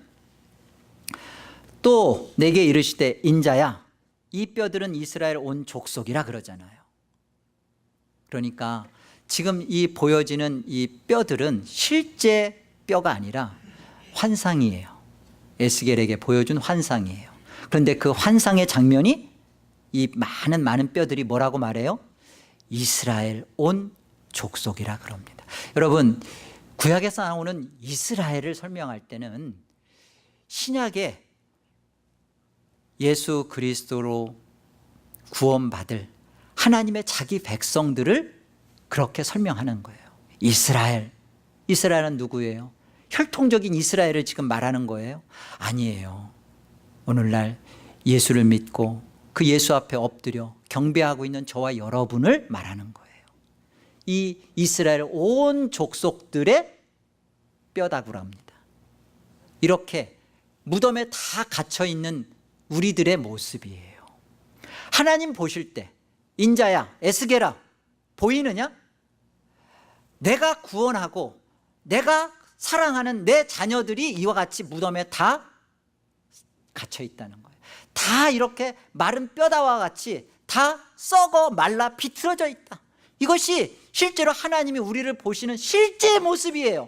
또 내게 이르시되 인자야 이 뼈들은 이스라엘 온 족속이라 그러잖아요. 그러니까 지금 이 보여지는 이 뼈들은 실제 뼈가 아니라 환상이에요. 에스겔에게 보여준 환상이에요. 그런데 그 환상의 장면이 이 많은 뼈들이 뭐라고 말해요? 이스라엘 온 족속이라 그럽니다. 여러분, 구약에서 나오는 이스라엘을 설명할 때는 신약에 예수 그리스도로 구원받을 하나님의 자기 백성들을 그렇게 설명하는 거예요. 이스라엘은 누구예요? 혈통적인 이스라엘을 지금 말하는 거예요? 아니에요. 오늘날 예수를 믿고 그 예수 앞에 엎드려 경배하고 있는 저와 여러분을 말하는 거예요. 이 이스라엘 온 족속들의 뼈다구라 합니다. 이렇게 무덤에 다 갇혀있는 우리들의 모습이에요. 하나님 보실 때 인자야, 에스겔아, 보이느냐? 내가 구원하고 내가 사랑하는 내 자녀들이 이와 같이 무덤에 다 갇혀 있다는 거예요. 다 이렇게 마른 뼈다와 같이 다 썩어 말라 비틀어져 있다. 이것이 실제로 하나님이 우리를 보시는 실제 모습이에요.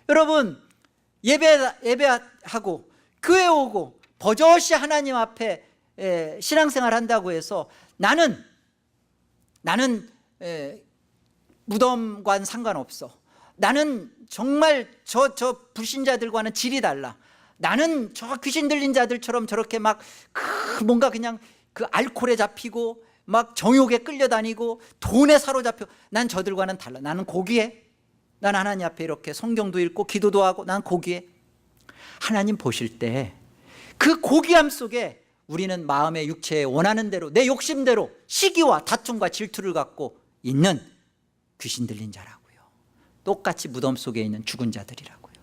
여러분, 예배하고 교회 오고 버젓이 하나님 앞에 신앙생활 한다고 해서 나는 무덤과는 상관없어, 나는 정말 저 불신자들과는 질이 달라, 나는 저 귀신 들린 자들처럼 저렇게 막 뭔가 그냥 그 알코올에 잡히고 막 정욕에 끌려다니고 돈에 사로잡혀, 난 저들과는 달라, 나는 고귀해, 난 하나님 앞에 이렇게 성경도 읽고 기도도 하고 난 고귀해. 하나님 보실 때 그 고귀함 속에 우리는 마음의 육체에 원하는 대로 내 욕심대로 시기와 다툼과 질투를 갖고 있는 귀신 들린 자라고요. 똑같이 무덤 속에 있는 죽은 자들이라고요.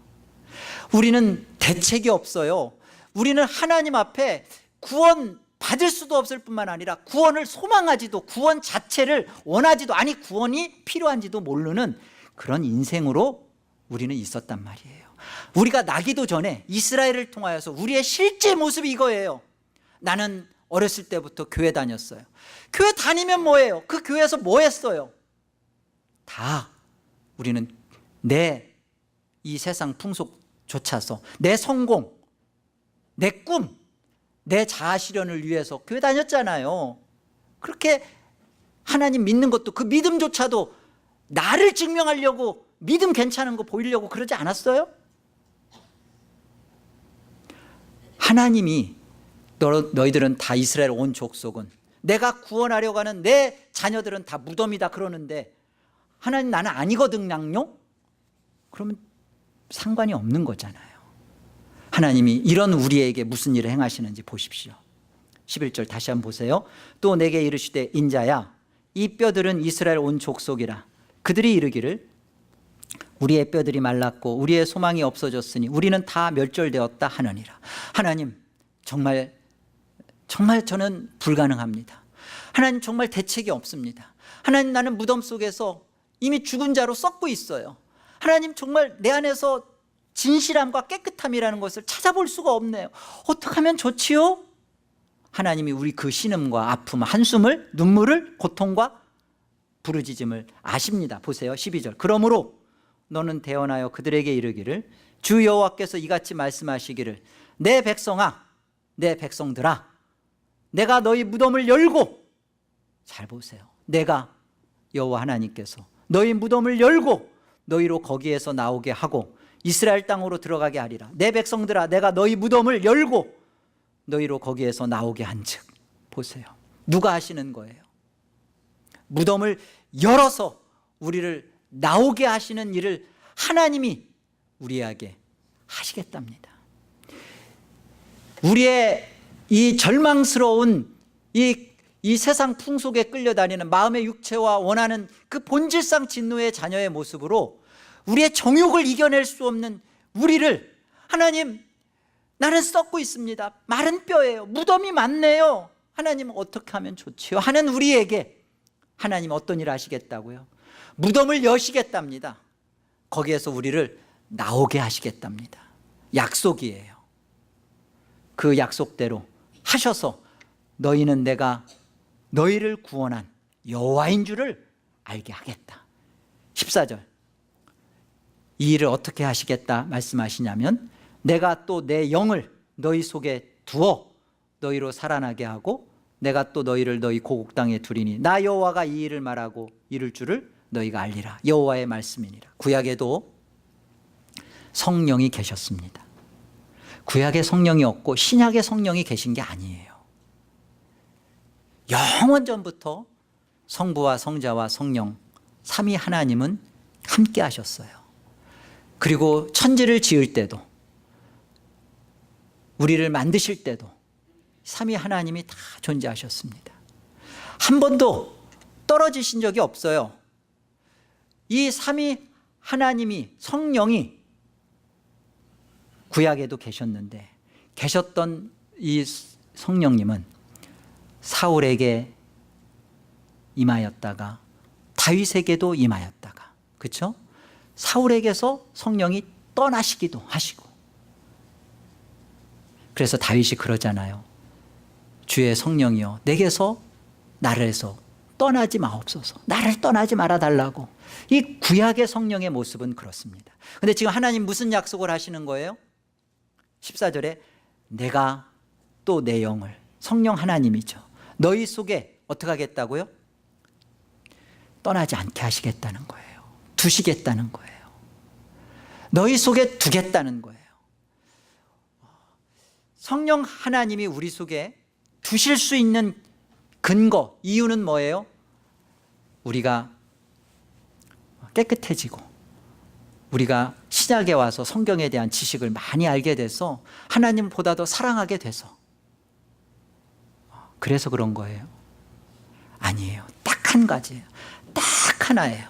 우리는 대책이 없어요. 우리는 하나님 앞에 구원 받을 수도 없을 뿐만 아니라 구원을 소망하지도, 구원 자체를 원하지도, 아니 구원이 필요한지도 모르는 그런 인생으로 우리는 있었단 말이에요. 우리가 나기도 전에 이스라엘을 통하여서 우리의 실제 모습이 이거예요. 나는 어렸을 때부터 교회 다녔어요. 교회 다니면 뭐예요? 그 교회에서 뭐 했어요? 다 우리는 내 이 세상 풍속 쫓아서 내 성공, 내 꿈, 내 자아 실현을 위해서 교회 다녔잖아요. 그렇게 하나님 믿는 것도 그 믿음조차도 나를 증명하려고, 믿음 괜찮은 거 보이려고 그러지 않았어요? 하나님이 너희들은 다 이스라엘 온 족속은, 내가 구원하려고 하는 내 자녀들은 다 무덤이다 그러는데 하나님 나는 아니거든요? 그러면 상관이 없는 거잖아요. 하나님이 이런 우리에게 무슨 일을 행하시는지 보십시오. 11절 다시 한번 보세요. 또 내게 이르시되 인자야 이 뼈들은 이스라엘 온 족속이라. 그들이 이르기를 우리의 뼈들이 말랐고 우리의 소망이 없어졌으니 우리는 다 멸절되었다 하느니라. 하나님, 정말 저는 불가능합니다. 하나님, 정말 대책이 없습니다. 하나님, 나는 무덤 속에서 이미 죽은 자로 썩고 있어요. 하나님 정말 내 안에서 진실함과 깨끗함이라는 것을 찾아볼 수가 없네요. 어떻게 하면 좋지요? 하나님이 우리 그 신음과 아픔, 한숨을, 눈물을, 고통과 부르짖음을 아십니다. 보세요, 12절. 그러므로 너는 대언하여 그들에게 이르기를 주 여호와께서 이같이 말씀하시기를 내 백성아, 내 백성들아, 내가 너희 무덤을 열고, 잘 보세요, 내가 여호와 하나님께서 너희 무덤을 열고 너희로 거기에서 나오게 하고 이스라엘 땅으로 들어가게 하리라. 내 백성들아, 내가 너희 무덤을 열고 너희로 거기에서 나오게 한즉. 보세요, 누가 하시는 거예요? 무덤을 열어서 우리를 나오게 하시는 일을 하나님이 우리에게 하시겠답니다. 우리의 이 절망스러운 이 세상 풍속에 끌려다니는 마음의 육체와 원하는 그 본질상 진노의 자녀의 모습으로 우리의 정욕을 이겨낼 수 없는 우리를 하나님, 나는 썩고 있습니다, 마른 뼈예요, 무덤이 많네요, 하나님 어떻게 하면 좋지요? 하는 우리에게 하나님 어떤 일을 하시겠다고요? 무덤을 여시겠답니다. 거기에서 우리를 나오게 하시겠답니다. 약속이에요. 그 약속대로 하셔서 너희는 내가 너희를 구원한 여호와인 줄을 알게 하겠다. 14절, 이 일을 어떻게 하시겠다 말씀하시냐면 내가 또 내 영을 너희 속에 두어 너희로 살아나게 하고 내가 또 너희를 너희 고국 땅에 두리니 나 여호와가 이 일을 말하고 이룰 줄을 너희가 알리라. 여호와의 말씀이니라. 구약에도 성령이 계셨습니다. 구약에 성령이 없고 신약에 성령이 계신 게 아니에요. 영원 전부터 성부와 성자와 성령 삼위 하나님은 함께 하셨어요. 그리고 천지를 지을 때도 우리를 만드실 때도 삼위 하나님이 다 존재하셨습니다. 한 번도 떨어지신 적이 없어요. 이 삼위 하나님이, 성령이 구약에도 계셨는데 계셨던 이 성령님은 사울에게 임하였다가 다윗에게도 임하였다가, 그렇죠? 사울에게서 성령이 떠나시기도 하시고. 그래서 다윗이 그러잖아요. 주의 성령이여 내게서 나를서 떠나지 마옵소서. 나를 떠나지 말아달라고. 이 구약의 성령의 모습은 그렇습니다. 그런데 지금 하나님 무슨 약속을 하시는 거예요? 14절에 내가 또 내 영을, 성령 하나님이죠, 너희 속에 어떻게 하겠다고요? 떠나지 않게 하시겠다는 거예요. 두시겠다는 거예요. 너희 속에 두겠다는 거예요. 성령 하나님이 우리 속에 두실 수 있는 근거, 이유는 뭐예요? 우리가 깨끗해지고 우리가 신약에 와서 성경에 대한 지식을 많이 알게 돼서 하나님보다 더 사랑하게 돼서, 그래서 그런 거예요? 아니에요. 딱 한 가지예요. 딱 하나예요.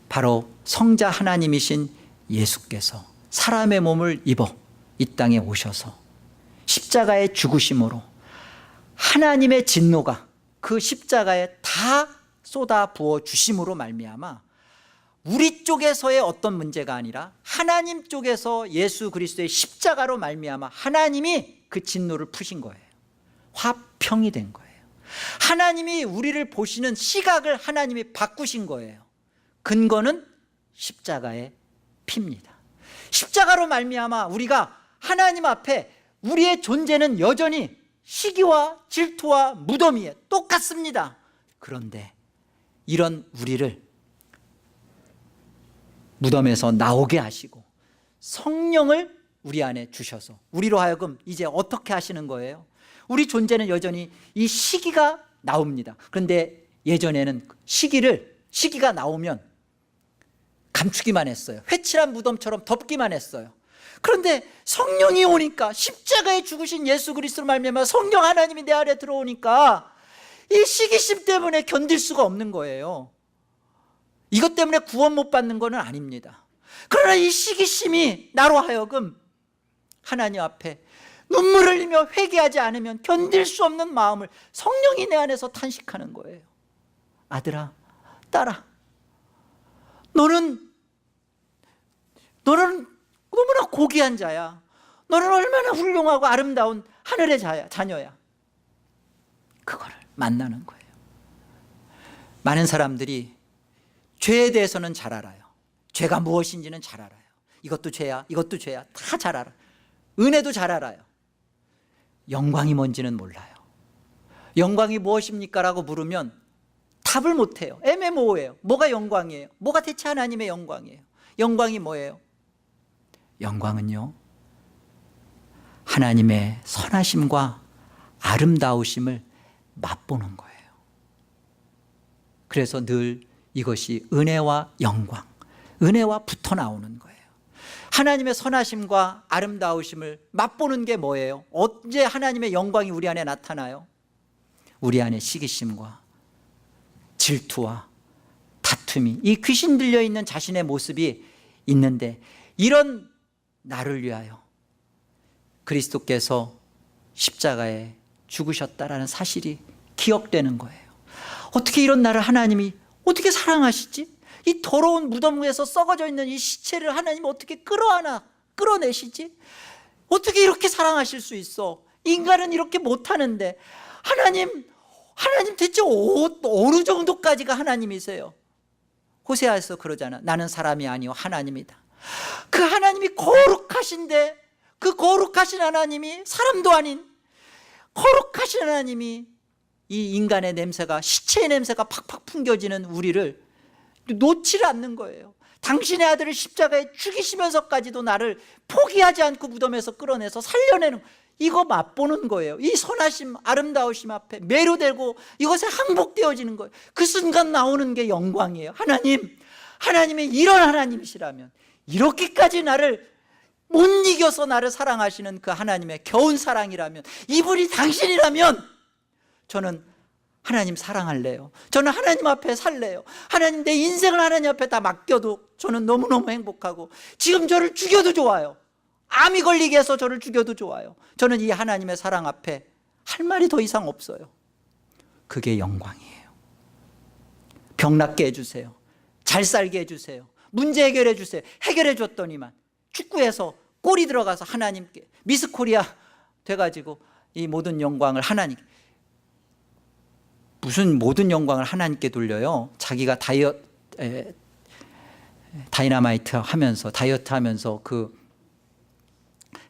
바로 성자 하나님이신 예수께서 사람의 몸을 입어 이 땅에 오셔서 십자가의 죽으심으로 하나님의 진노가 그 십자가에 다 쏟아 부어 주심으로 말미암아 우리 쪽에서의 어떤 문제가 아니라 하나님 쪽에서 예수 그리스도의 십자가로 말미암아 하나님이 그 진노를 푸신 거예요. 화평이 된 거예요. 하나님이 우리를 보시는 시각을 하나님이 바꾸신 거예요. 근거는 십자가의 피입니다. 십자가로 말미암아 우리가 하나님 앞에 우리의 존재는 여전히 시기와 질투와 무덤이에 똑같습니다. 그런데 이런 우리를 무덤에서 나오게 하시고 성령을 우리 안에 주셔서 우리로 하여금 이제 어떻게 하시는 거예요? 우리 존재는 여전히 이 시기가 나옵니다. 그런데 예전에는 시기가 나오면 감추기만 했어요. 회칠한 무덤처럼 덮기만 했어요. 그런데 성령이 오니까, 십자가에 죽으신 예수 그리스도로 말미암아 성령 하나님이 내 안에 들어오니까 이 시기심 때문에 견딜 수가 없는 거예요. 이것 때문에 구원 못 받는 건 아닙니다. 그러나 이 시기심이 나로 하여금 하나님 앞에 눈물을 흘리며 회개하지 않으면 견딜 수 없는 마음을 성령이 내 안에서 탄식하는 거예요. 아들아, 딸아, 너는 너무나 고귀한 자야. 너는 얼마나 훌륭하고 아름다운 하늘의 자녀야. 그거를 만나는 거예요. 많은 사람들이 죄에 대해서는 잘 알아요. 죄가 무엇인지는 잘 알아요. 이것도 죄야, 이것도 죄야, 다 잘 알아요. 은혜도 잘 알아요. 영광이 뭔지는 몰라요. 영광이 무엇입니까? 라고 물으면 답을 못해요. 애매모호해요. 뭐가 영광이에요? 뭐가 대체 하나님의 영광이에요? 영광이 뭐예요? 영광은요, 하나님의 선하심과 아름다우심을 맛보는 거예요. 그래서 늘 이것이 은혜와 영광, 은혜와 붙어 나오는 거예요. 하나님의 선하심과 아름다우심을 맛보는 게 뭐예요? 언제 하나님의 영광이 우리 안에 나타나요? 우리 안에 시기심과 질투와 다툼이, 이 귀신 들려있는 자신의 모습이 있는데, 이런 나를 위하여 그리스도께서 십자가에 죽으셨다라는 사실이 기억되는 거예요. 어떻게 이런 나를 하나님이 어떻게 사랑하시지? 이 더러운 무덤 위에서 썩어져 있는 이 시체를 하나님이 어떻게 끌어내시지? 어떻게 이렇게 사랑하실 수 있어? 인간은 이렇게 못하는데. 하나님 대체 어느 정도까지가 하나님이세요? 호세아에서 그러잖아. 나는 사람이 아니요 하나님이다. 그 하나님이 거룩하신데, 그 거룩하신 하나님이 사람도 아닌 거룩하신 하나님이 이 인간의 냄새가, 시체의 냄새가 팍팍 풍겨지는 우리를 놓지를 않는 거예요. 당신의 아들을 십자가에 죽이시면서까지도 나를 포기하지 않고 무덤에서 끌어내서 살려내는, 이거 맛보는 거예요. 이 선하심, 아름다우심 앞에 매료되고 이것에 항복되어지는 거예요. 그 순간 나오는 게 영광이에요. 하나님이 이런 하나님이시라면, 이렇게까지 나를 못 이겨서 나를 사랑하시는 그 하나님의 겨운 사랑이라면, 이분이 당신이라면 저는 하나님 사랑할래요. 저는 하나님 앞에 살래요. 하나님, 내 인생을 하나님 앞에 다 맡겨도 저는 너무너무 행복하고, 지금 저를 죽여도 좋아요. 암이 걸리게 해서 저를 죽여도 좋아요. 저는 이 하나님의 사랑 앞에 할 말이 더 이상 없어요. 그게 영광이에요. 병 낫게 해주세요. 잘 살게 해주세요. 문제 해결해 주세요. 해결해 줬더니만 축구에서 골이 들어가서 하나님께, 미스코리아 돼가지고 이 모든 영광을 하나님께. 무슨 모든 영광을 하나님께 돌려요? 자기가 다이너마이트 하면서, 다이어트 하면서 그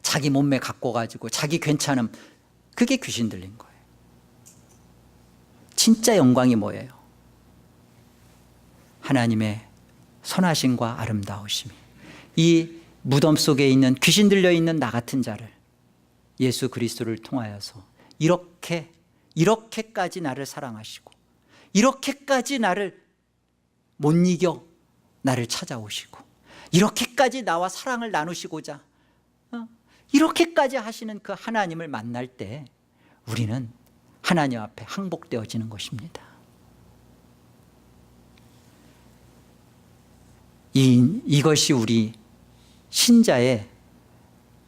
자기 몸매 갖고 가지고 자기 괜찮음, 그게 귀신 들린 거예요. 진짜 영광이 뭐예요? 하나님의 선하심과 아름다우심이, 이 무덤 속에 있는 귀신 들려있는 나 같은 자를 예수 그리스도를 통하여서 이렇게까지 나를 사랑하시고, 이렇게까지 나를 못 이겨 나를 찾아오시고, 이렇게까지 나와 사랑을 나누시고자 이렇게까지 하시는 그 하나님을 만날 때 우리는 하나님 앞에 항복되어지는 것입니다. 이것이 우리 신자의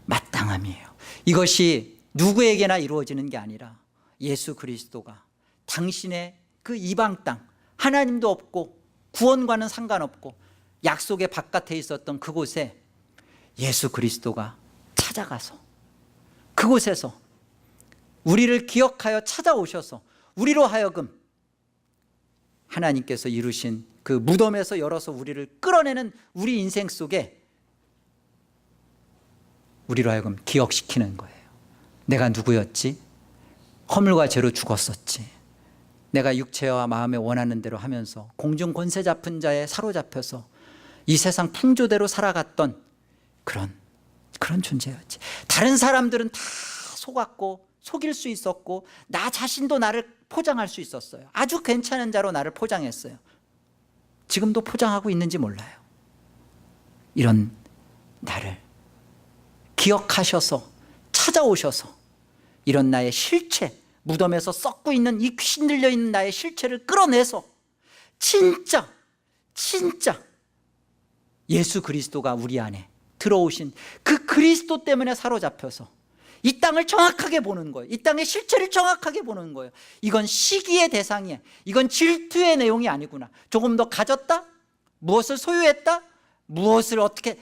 마땅함이에요. 이것이 누구에게나 이루어지는 게 아니라 예수 그리스도가 당신의 그 이방 땅, 하나님도 없고 구원과는 상관없고 약속의 바깥에 있었던 그곳에 예수 그리스도가 찾아가서, 그곳에서 우리를 기억하여 찾아오셔서 우리로 하여금 하나님께서 이루신 그 무덤에서 열어서 우리를 끌어내는 우리 인생 속에 우리로 하여금 기억시키는 거예요. 내가 누구였지? 허물과 죄로 죽었었지. 내가 육체와 마음에 원하는 대로 하면서 공중 권세 잡은 자에 사로잡혀서 이 세상 풍조대로 살아갔던 그런 존재였지. 다른 사람들은 다 속았고 속일 수 있었고, 나 자신도 나를 포장할 수 있었어요. 아주 괜찮은 자로 나를 포장했어요. 지금도 포장하고 있는지 몰라요. 이런 나를 기억하셔서 찾아오셔서 이런 나의 실체, 무덤에서 썩고 있는 이 귀신 들려있는 나의 실체를 끌어내서 진짜 예수 그리스도가 우리 안에 들어오신 그 그리스도 때문에 사로잡혀서 이 땅을 정확하게 보는 거예요. 이 땅의 실체를 정확하게 보는 거예요. 이건 시기의 대상이야. 이건 질투의 내용이 아니구나. 조금 더 가졌다? 무엇을 소유했다? 무엇을 어떻게?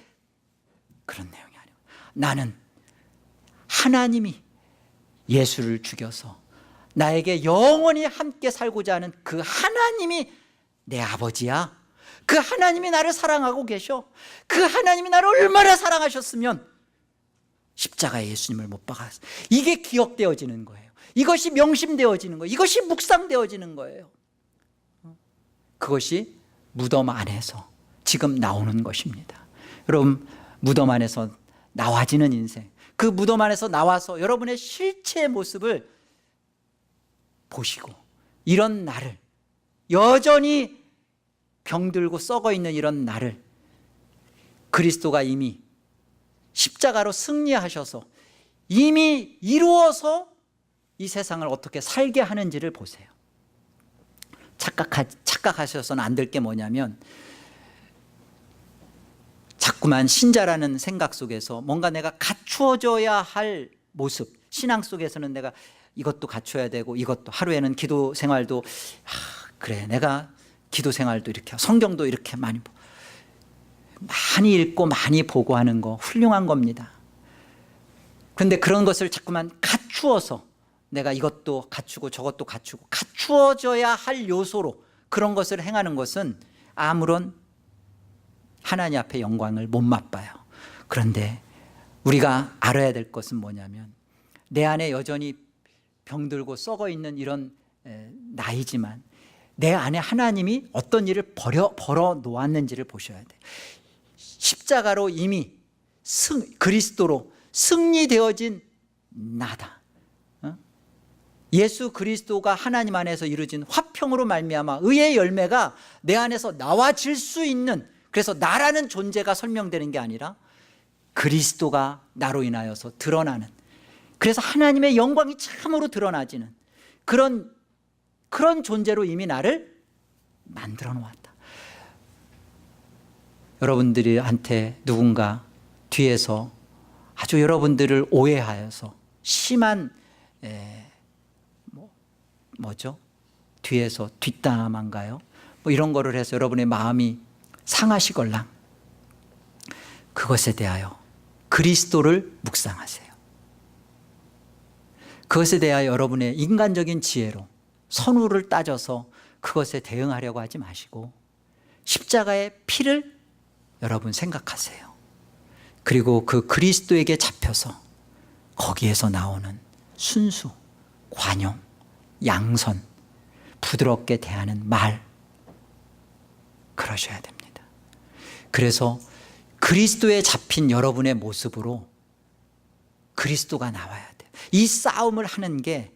그런 내용이 아니고 나는 하나님이 예수를 죽여서 나에게 영원히 함께 살고자 하는 그 하나님이 내 아버지야. 그 하나님이 나를 사랑하고 계셔. 그 하나님이 나를 얼마나 사랑하셨으면 십자가에 예수님을 못 박았어. 이게 기억되어지는 거예요. 이것이 명심되어지는 거예요. 이것이 묵상되어지는 거예요. 그것이 무덤 안에서 지금 나오는 것입니다. 여러분, 무덤 안에서 나와지는 인생, 그 무덤 안에서 나와서 여러분의 실체의 모습을 보시고, 이런 나를, 여전히 병들고 썩어 있는 이런 나를 그리스도가 이미 십자가로 승리하셔서 이미 이루어서 이 세상을 어떻게 살게 하는지를 보세요. 착각하셔서는 안 될 게 뭐냐면, 자꾸만 신자라는 생각 속에서 뭔가 내가 갖추어져야 할 모습, 신앙 속에서는 내가 이것도 갖춰야 되고, 이것도, 하루에는 기도 생활도, 그래 내가 기도 생활도 이렇게, 성경도 이렇게 많이 읽고 많이 보고 하는 거 훌륭한 겁니다. 그런데 그런 것을 자꾸만 갖추어서 내가 이것도 갖추고 저것도 갖추고, 갖추어져야 할 요소로 그런 것을 행하는 것은 아무런 하나님 앞에 영광을 못 맛봐요. 그런데 우리가 알아야 될 것은 뭐냐면, 내 안에 여전히 병들고 썩어 있는 이런 나이지만 내 안에 하나님이 어떤 일을 벌어 놓았는지를 보셔야 돼요. 십자가로 이미 그리스도로 승리되어진 나다. 예수 그리스도가 하나님 안에서 이루어진 화평으로 말미암아 의의 열매가 내 안에서 나와질 수 있는, 그래서 나라는 존재가 설명되는 게 아니라 그리스도가 나로 인하여서 드러나는, 그래서 하나님의 영광이 참으로 드러나지는 그런 존재로 이미 나를 만들어 놓았다. 여러분들한테 누군가 뒤에서 아주 여러분들을 오해하여서 심한 뒤에서 뒷담화인가요? 이런 거를 해서 여러분의 마음이 상하시걸랑 그것에 대하여 그리스도를 묵상하세요. 그것에 대하여 여러분의 인간적인 지혜로 선후를 따져서 그것에 대응하려고 하지 마시고 십자가의 피를 여러분 생각하세요. 그리고 그 그리스도에게 잡혀서 거기에서 나오는 순수, 관용, 양선, 부드럽게 대하는 말, 그러셔야 됩니다. 그래서 그리스도에 잡힌 여러분의 모습으로 그리스도가 나와야 돼요. 이 싸움을 하는 게,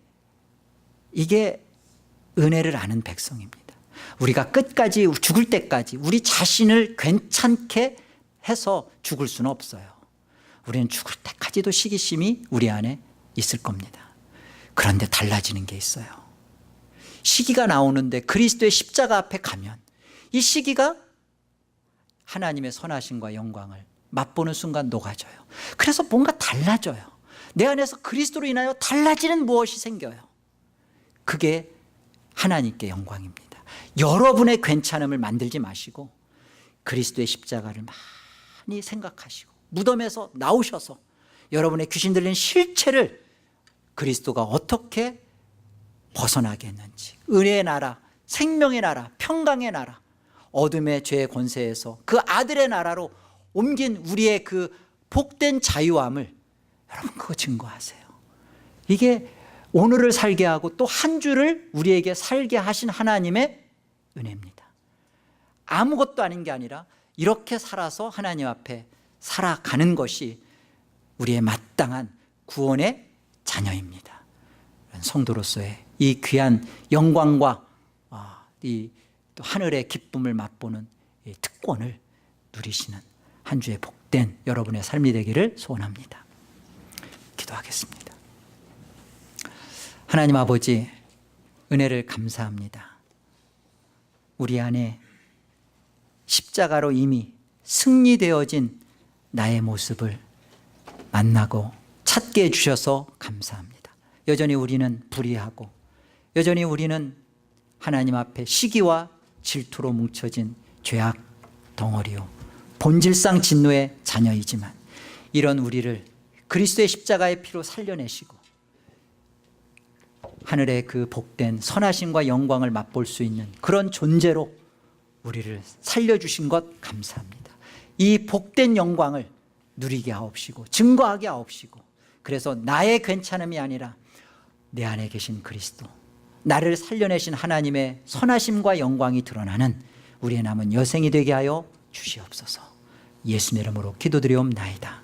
이게 은혜를 아는 백성입니다. 우리가 끝까지, 죽을 때까지 우리 자신을 괜찮게 해서 죽을 수는 없어요. 우리는 죽을 때까지도 시기심이 우리 안에 있을 겁니다. 그런데 달라지는 게 있어요. 시기가 나오는데 그리스도의 십자가 앞에 가면 이 시기가 하나님의 선하심과 영광을 맛보는 순간 녹아져요. 그래서 뭔가 달라져요. 내 안에서 그리스도로 인하여 달라지는 무엇이 생겨요. 그게 하나님께 영광입니다. 여러분의 괜찮음을 만들지 마시고 그리스도의 십자가를 많이 생각하시고 무덤에서 나오셔서 여러분의 귀신 들린 실체를 그리스도가 어떻게 벗어나게 했는지, 은혜의 나라, 생명의 나라, 평강의 나라, 어둠의 죄의 권세에서 그 아들의 나라로 옮긴 우리의 그 복된 자유함을 여러분 그거 증거하세요. 이게 오늘을 살게 하고 또 한 주를 우리에게 살게 하신 하나님의 은혜입니다. 아무것도 아닌 게 아니라 이렇게 살아서 하나님 앞에 살아가는 것이 우리의 마땅한 구원의 자녀입니다. 성도로서의 이 귀한 영광과 이 또 하늘의 기쁨을 맛보는 이 특권을 누리시는 한 주의 복된 여러분의 삶이 되기를 소원합니다. 기도하겠습니다. 하나님 아버지, 은혜를 감사합니다. 우리 안에 십자가로 이미 승리되어진 나의 모습을 만나고 찾게 해주셔서 감사합니다. 여전히 우리는 불의하고 여전히 우리는 하나님 앞에 시기와 질투로 뭉쳐진 죄악 덩어리요 본질상 진노의 자녀이지만 이런 우리를 그리스도의 십자가의 피로 살려내시고 하늘의 그 복된 선하심과 영광을 맛볼 수 있는 그런 존재로 우리를 살려주신 것 감사합니다. 이 복된 영광을 누리게 하옵시고 증거하게 하옵시고, 그래서 나의 괜찮음이 아니라 내 안에 계신 그리스도, 나를 살려내신 하나님의 선하심과 영광이 드러나는 우리의 남은 여생이 되게 하여 주시옵소서. 예수님 이름으로 기도드리옵나이다.